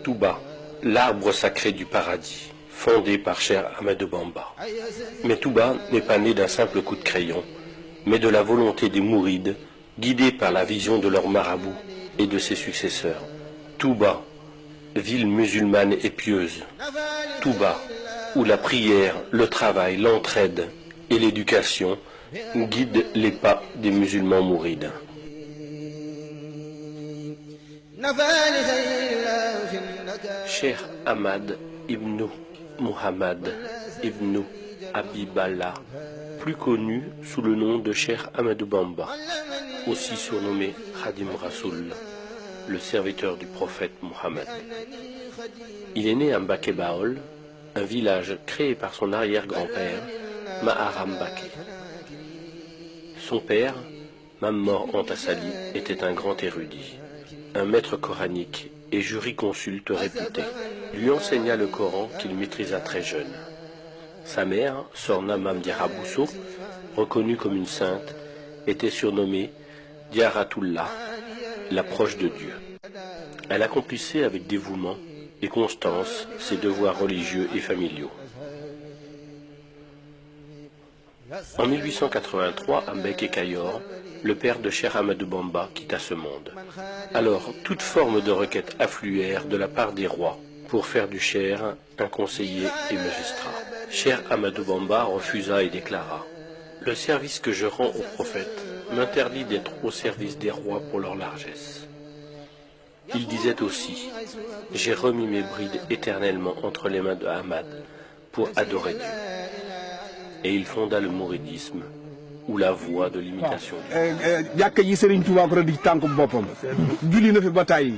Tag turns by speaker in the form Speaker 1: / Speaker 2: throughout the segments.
Speaker 1: Touba, l'arbre sacré du paradis, fondé par Cheikh Ahmadou Bamba. Mais Touba n'est pas né d'un simple coup de crayon, mais de la volonté des mourides, guidés par la vision de leur marabout et de ses successeurs. Touba, ville musulmane et pieuse. Touba, où la prière, le travail, l'entraide et l'éducation guident les pas des musulmans mourides. Cheikh Ahmad ibn Muhammad ibn Habiballah, plus connu sous le nom de Cheikh Ahmadou Bamba, aussi surnommé Khadim Rasoul, le serviteur du prophète Mohammed. Il est né à Mbaké Baol, un village créé par son arrière-grand-père, Maharam Mbaké. Son père, Mammor Antassali, était un grand érudit, un maître coranique et jurisconsulte réputé. Lui enseigna le Coran qu'il maîtrisa très jeune. Sa mère, Sorna Mam Diarra Bousso, reconnue comme une sainte, était surnommée Diaratullah, la proche de Dieu. Elle accomplissait avec dévouement et constance ses devoirs religieux et familiaux. En 1883, à Mbeke Kayor, le père de Cheikh Ahmadou Bamba quitta ce monde. Alors, toute forme de requête affluèrent de la part des rois pour faire du Cheikh un conseiller et magistrat. Cheikh Ahmadou Bamba refusa et déclara « Le service que je rends au prophète m'interdit d'être au service des rois pour leur largesse. » Il disait aussi « J'ai remis mes brides éternellement entre les mains de Ahmad pour adorer Dieu. » Et il fonda le mouridisme, ou la voie de l'imitation du
Speaker 2: jàkka ji Serigne Touba ko di tànk boppam julli na fi ba tàyyi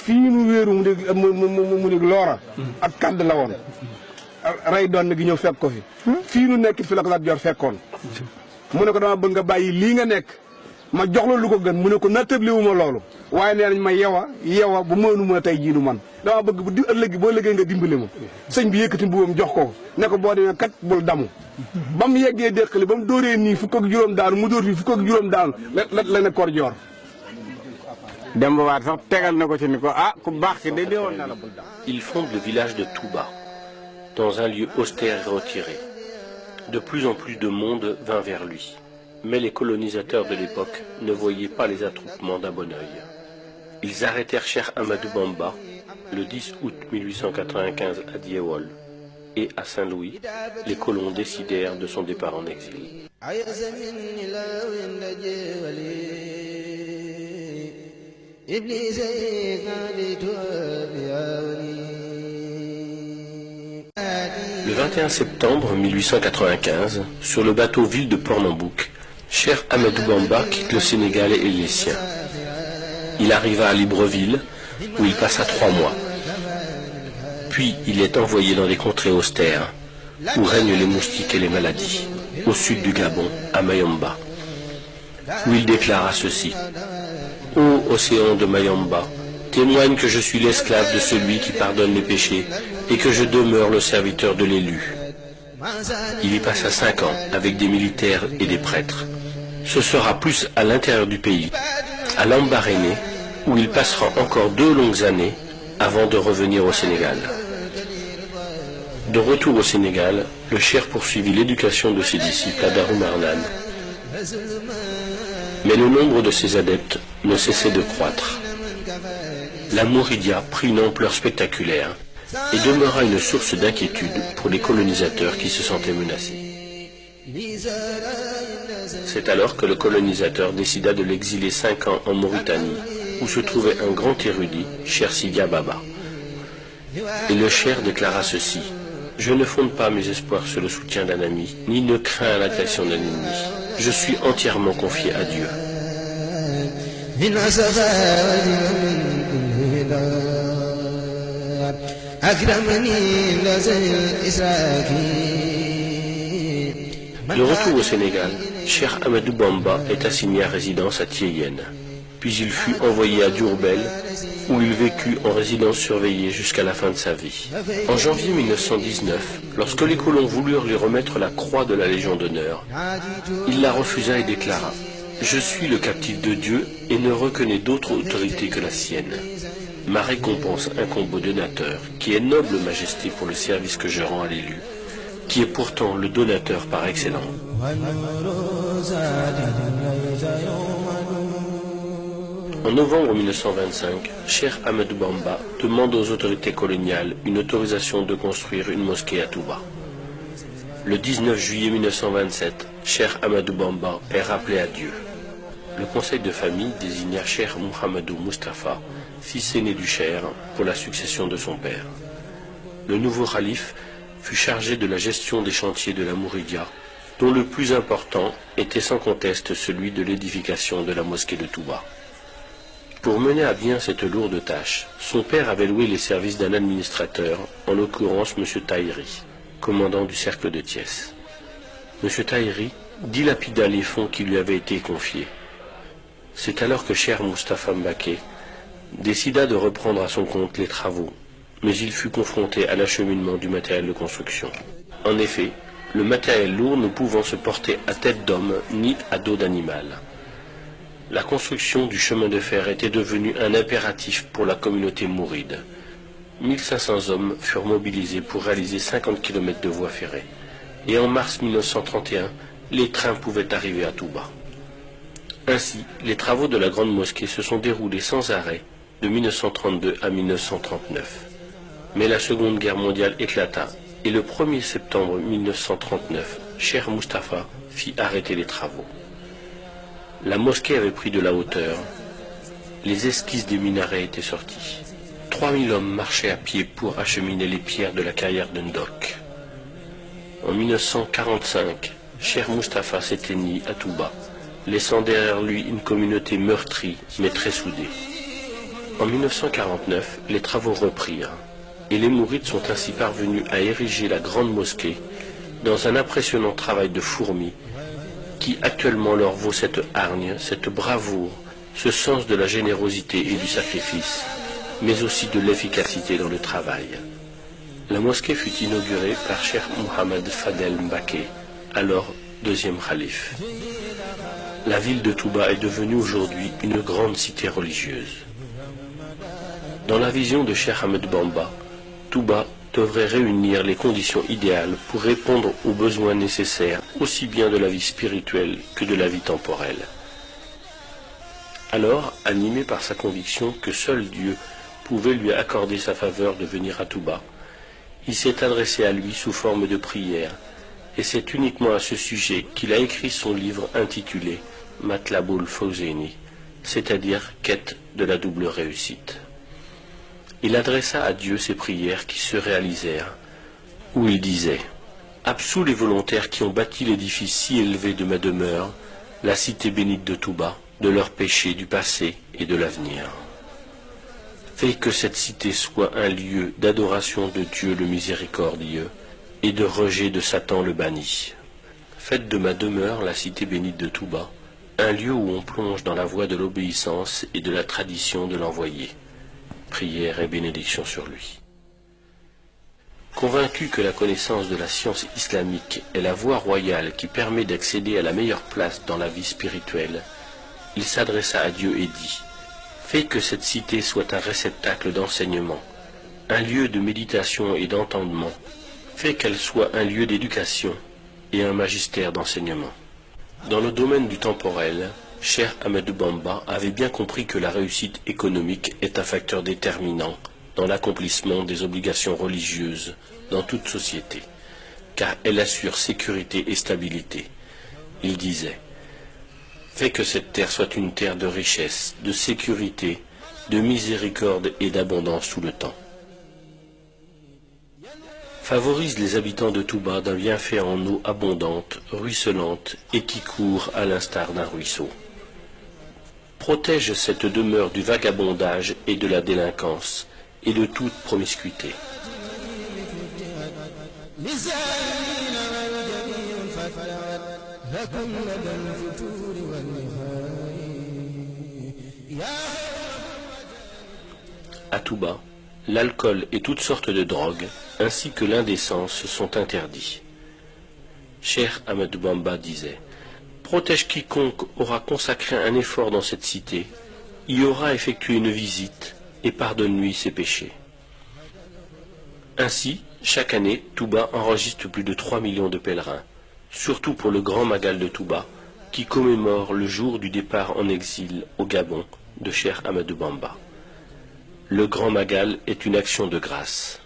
Speaker 2: fii nu wéeru mu di loora ak kàdd la woon rey doon gi ñëw fekk ko fi fii nu nekk fi la ko Lat Joor fekkoon mu ne ko dama bëgg nga bàyyi lii nga nekk ma jox la lu ko gën mu ne ko nattabliwuma loolu waaye nee nañ ma yewa bu mënuma tey jii du man dama bëgg bu di ëllëg boo liggéey nga dimbali ma sëñ bi yëkkati mbuubam jox ko ne ko boo demee kat bul damu ba mu yeggee déqali ba mu dóoree nii fukk ak juróom daanu mu dóor fii fukk ak juróom daanu la ne Kor Joor dem ba waat sax tegal na ko ci ni ko ah ku baax ci de deewoon na la bul damu.
Speaker 1: Il fonde le village de Touba, dans un lieu austère et retiré. De plus en plus de monde vint vers lui. Mais les colonisateurs de l'époque ne voyaient pas les attroupements d'un bon œil. Ils arrêtèrent Cheikh Ahmadou Bamba le 10 août 1895 à Diewol, et à Saint-Louis, les colons décidèrent de son départ en exil. Le 21 septembre 1895, sur le bateau ville de Port-Nambouk, Cheikh Ahmadou Bamba quitte le Sénégal et les siens. Il arriva à Libreville, où il passa 3 mois. Puis il est envoyé dans des contrées austères, où règnent les moustiques et les maladies, au sud du Gabon, à Mayomba, où il déclara ceci: « Ô océan de Mayomba, témoigne que je suis l'esclave de celui qui pardonne les péchés et que je demeure le serviteur de l'élu. Il y passa 5 ans avec des militaires et des prêtres. Ce sera plus à l'intérieur du pays, à Lambaréné, où il passera encore 2 longues années avant de revenir au Sénégal. De retour au Sénégal, le cheikh poursuivit l'éducation de ses disciples à Darou Marnane. Mais le nombre de ses adeptes ne cessait de croître. La Mouridia prit une ampleur spectaculaire et demeura une source d'inquiétude pour les colonisateurs qui se sentaient menacés. C'est alors que le colonisateur décida de l'exiler 5 ans en Mauritanie, où se trouvait un grand érudit, Cheikh Sidia Baba. Et le cheikh déclara ceci: « Je ne fonde pas mes espoirs sur le soutien d'un ami, ni ne crains l'agression d'un ennemi. Je suis entièrement confié à Dieu. » De retour au Sénégal, Cheikh Ahmadou Bamba est assigné à résidence à Thiéyenne. Puis il fut envoyé à Diourbel, où il vécut en résidence surveillée jusqu'à la fin de sa vie. En janvier 1919, lorsque les colons voulurent lui remettre la croix de la Légion d'honneur, il la refusa et déclara: « Je suis le captif de Dieu et ne reconnais d'autre autorité que la sienne. Ma récompense incombe au donateur, qui est noble majesté pour le service que je rends à l'élu, qui est pourtant le donateur par excellence. » En novembre 1925, Cheikh Ahmadou Bamba demande aux autorités coloniales une autorisation de construire une mosquée à Touba. Le 19 juillet 1927, Cheikh Ahmadou Bamba est rappelé à Dieu. Le conseil de famille désigna Cheikh Mouhamadou Moustapha, fils aîné du cheikh, pour la succession de son père. Le nouveau calife fut chargé de la gestion des chantiers de la Mouridia, dont le plus important était sans conteste celui de l'édification de la mosquée de Touba. Pour mener à bien cette lourde tâche, son père avait loué les services d'un administrateur, en l'occurrence M. Tahiri, commandant du cercle de Thiès. M. Tahiri dilapida les fonds qui lui avaient été confiés. C'est alors que Cheikh Moustapha Mbaké décida de reprendre à son compte les travaux, mais il fut confronté à l'acheminement du matériel de construction. En effet, le matériel lourd ne pouvant se porter à tête d'homme ni à dos d'animal. La construction du chemin de fer était devenue un impératif pour la communauté mouride. 1500 hommes furent mobilisés pour réaliser 50 km de voies ferrées. Et en mars 1931, les trains pouvaient arriver à Touba. Ainsi, les travaux de la grande mosquée se sont déroulés sans arrêt de 1932 à 1939. Mais la Seconde Guerre mondiale éclata et le 1er septembre 1939, Cheikh Moustapha fit arrêter les travaux. La mosquée avait pris de la hauteur, les esquisses des minarets étaient sorties. 3000 hommes marchaient à pied pour acheminer les pierres de la carrière de Ndok. En 1945, Cheikh Moustapha s'éteignit à Touba, laissant derrière lui une communauté meurtrie mais très soudée. En 1949, les travaux reprirent, et les Mourides sont ainsi parvenus à ériger la grande mosquée dans un impressionnant travail de fourmi qui actuellement leur vaut cette hargne, cette bravoure, ce sens de la générosité et du sacrifice, mais aussi de l'efficacité dans le travail. La mosquée fut inaugurée par Cheikh Mohamed Fadel Mbaké, alors deuxième calife. La ville de Touba est devenue aujourd'hui une grande cité religieuse. Dans la vision de Cheikh Ahmadou Bamba, Touba devrait réunir les conditions idéales pour répondre aux besoins nécessaires aussi bien de la vie spirituelle que de la vie temporelle. Alors, animé par sa conviction que seul Dieu pouvait lui accorder sa faveur de venir à Touba, il s'est adressé à lui sous forme de prière, et c'est uniquement à ce sujet qu'il a écrit son livre intitulé Matlaboul Fawzeyni, c'est-à-dire Quête de la double réussite. Il adressa à Dieu ses prières qui se réalisèrent, où il disait « Absous les volontaires qui ont bâti l'édifice si élevé de ma demeure, la cité bénite de Touba, de leurs péchés du passé et de l'avenir. Fais que cette cité soit un lieu d'adoration de Dieu le miséricordieux et de rejet de Satan le banni. Faites de ma demeure, la cité bénite de Touba, un lieu où on plonge dans la voie de l'obéissance et de la tradition de l'envoyé. Prière et bénédiction sur lui. Convaincu que la connaissance de la science islamique est la voie royale qui permet d'accéder à la meilleure place dans la vie spirituelle, il s'adressa à Dieu et dit « Fais que cette cité soit un réceptacle d'enseignement, un lieu de méditation et d'entendement, fais qu'elle soit un lieu d'éducation et un magistère d'enseignement. » Dans le domaine du temporel, Cheikh Ahmadou Bamba avait bien compris que la réussite économique est un facteur déterminant dans l'accomplissement des obligations religieuses dans toute société, car elle assure sécurité et stabilité. Il disait « Fais que cette terre soit une terre de richesse, de sécurité, de miséricorde et d'abondance tout le temps. Favorise les habitants de Touba d'un bienfait en eau abondante, ruisselante et qui court à l'instar d'un ruisseau. Protège cette demeure du vagabondage et de la délinquance et de toute promiscuité. À Touba, l'alcool et toutes sortes de drogues, ainsi que l'indécence, sont interdits. Cheikh Ahmadou Bamba disait « Protège quiconque aura consacré un effort dans cette cité, y aura effectué une visite et pardonne-lui ses péchés. » Ainsi, chaque année, Touba enregistre plus de 3 millions de pèlerins, surtout pour le Grand Magal de Touba, qui commémore le jour du départ en exil au Gabon de Cheikh Ahmadou Bamba. Le Grand Magal est une action de grâce.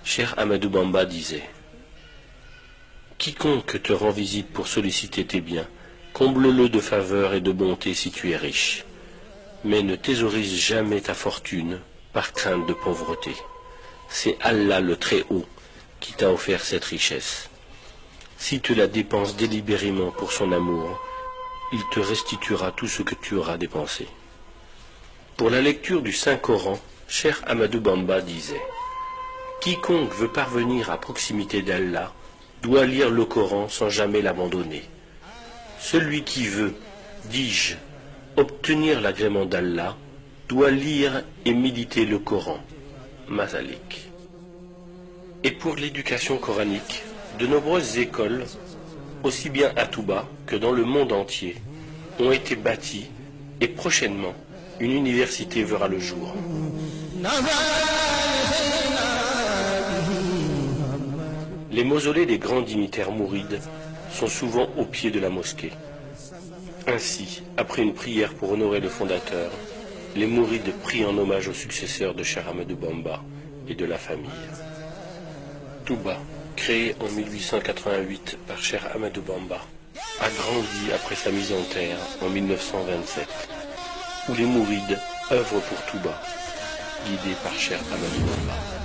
Speaker 1: Cheikh Ahmadou Bamba disait « Quiconque te rend visite pour solliciter tes biens, comble-le de faveur et de bonté si tu es riche. Mais ne thésaurise jamais ta fortune par crainte de pauvreté. C'est Allah le Très-Haut qui t'a offert cette richesse. Si tu la dépenses délibérément pour son amour, il te restituera tout ce que tu auras dépensé. » Pour la lecture du Saint-Coran, Cheikh Ahmadou Bamba disait « Quiconque veut parvenir à proximité d'Allah doit lire le Coran sans jamais l'abandonner. Celui qui veut, dis-je, obtenir l'agrément d'Allah doit lire et méditer le Coran. » Mazalik. Et pour l'éducation coranique, de nombreuses écoles, aussi bien à Touba que dans le monde entier, ont été bâties et prochainement, une université verra le jour. Les mausolées des grands dignitaires mourides sont souvent au pied de la mosquée. Ainsi, après une prière pour honorer le fondateur, les mourides prient en hommage aux successeurs de Cheikh Ahmadou Bamba et de la famille. Touba, créé en 1888 par Cheikh Ahmadou Bamba, a grandi après sa mise en terre en 1927. Où les mourides œuvrent pour Touba, guidés par Cheikh Ahmadou Bamba.